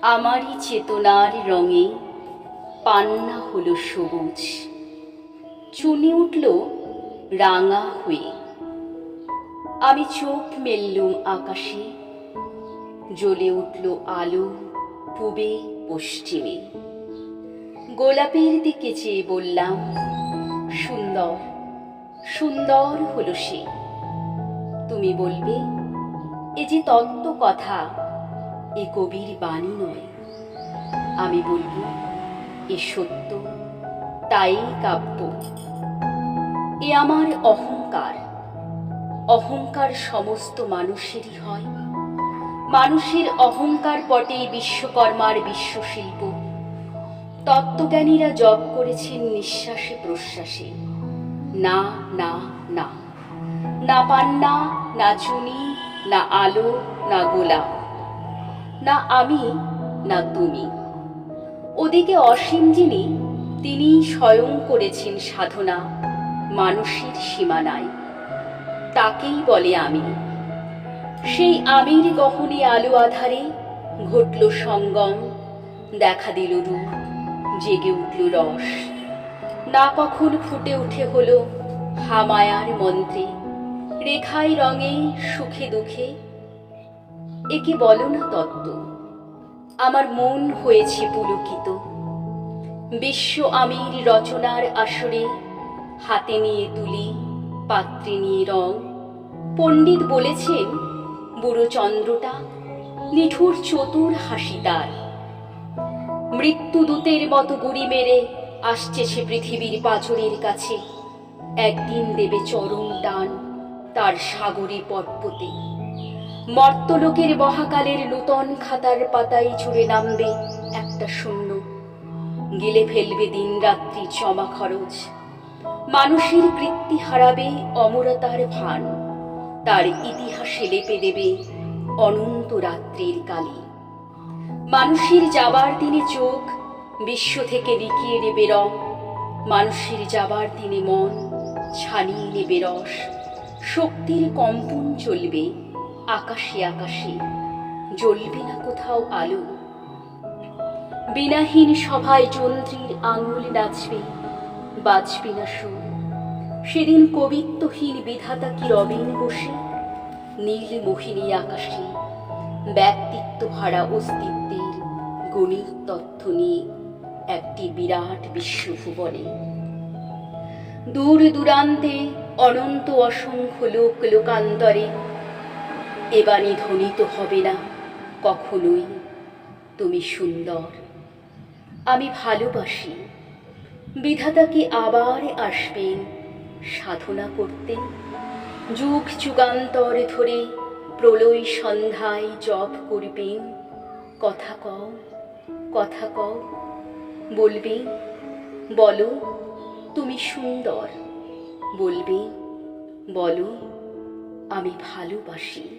আমারই চেতনার রঙে পান্না হলো সবুজ, চুনি উঠল রাঙা হয়ে। আমি চোখ মেললুম আকাশে, জ্বলে উঠল আলো পূবে পশ্চিমে। গোলাপের দিকে চেয়ে বললাম, সুন্দর সুন্দর হলো সে। তুমি বলবে, এ যে তত্ত্ব কথা, এ কবির বাণী নয়। আমি বলব, এ সত্য, তাই কাব্য। এ আমার অহংকার। অহংকার সমস্ত মানুষেরই হয়। মানুষের অহংকার পটে বিশ্বকর্মার বিশ্বশিল্প। তত্ত্বজ্ঞানীরা জপ করেছেন নিঃশ্বাসে প্রশ্বাসে, না না না, না পান্না, না চুনি, না আলো, না গোলাপ, না আমি, না তুমি। ওদিকে অসীম যিনি, তিনি স্বয়ং করেছেন সাধনা মানুষের সীমানায়। তাকেই বলে আমি। সেই আমির গহনে আলো আধারে ঘটল সঙ্গম, দেখা দিল রূপ, জেগে উঠল রস। না কখন ফুটে উঠে হলো হামায়ার মন্ত্রে, রেখায় রঙে, সুখে দুঃখে। একে বলো না তত্ত্ব। আমার মন হয়েছে পুলকিত। বিশ্ব আমির রচনার আসরে হাতে নিয়ে তুলি, পাত্রে নিয়ে রং। পণ্ডিত বলেছেন, বুড়ো চন্দ্রটা নিঠুর চতুর হাসি তার। মৃত্যুদূতের মতো গুড়ি মেরে আসছে সে পৃথিবীর পাঁজরের কাছে। একদিন দেবে চরম টান তার সাগরে পটপতে। মর্তলোকের মহাকালের নূতন খাতার পাতায় জুড়ে নামবে একটা শূন্য, গিলে ফেলবে দিন রাত্রি জমা খরচ। মানুষের কৃত্তি হারাবে অমরতার ভান, তার ইতিহাসে লেপে দেবে অনন্ত রাত্রির কালি। মানুষের যাবার দিনে চোখ বিশ্ব থেকে লিখিয়ে নেবে রং, মানুষের যাবার দিনে মন ছানিয়ে নেবে রস। শক্তির কম্পন চলবে আকাশে আকাশে, জ্বলবে না কোথাও আলো। বিনাহীন সভায় যন্ত্রীর আঙুল নাচবে, বাজবে না সুর। সেদিন কবিত্বহীন বিধাতা কি রবেন বসে নীল মোহিনী আকাশে, ব্যক্তিত্ব হারা অস্তিত্বের গণিত তথ্য নিয়ে একটি বিরাট বিশ্বভুবনে। দূর দূরান্তে অনন্ত অসংখ্য লোক লোকান্তরে এ বাণী ধ্বনিত হবে না কখনোই, তুমি সুন্দর। আমি ভালোবাসি। বিধাতা কি আবার আসবেন সাধনা করতে? যুগ যুগান্তর ধরে প্রলয় সন্ধ্যায় জপ করবেন। কথা কও, কথা কও, বলবে, বলো তুমি সুন্দর। বলবে, বলো আমি ভালোবাসি।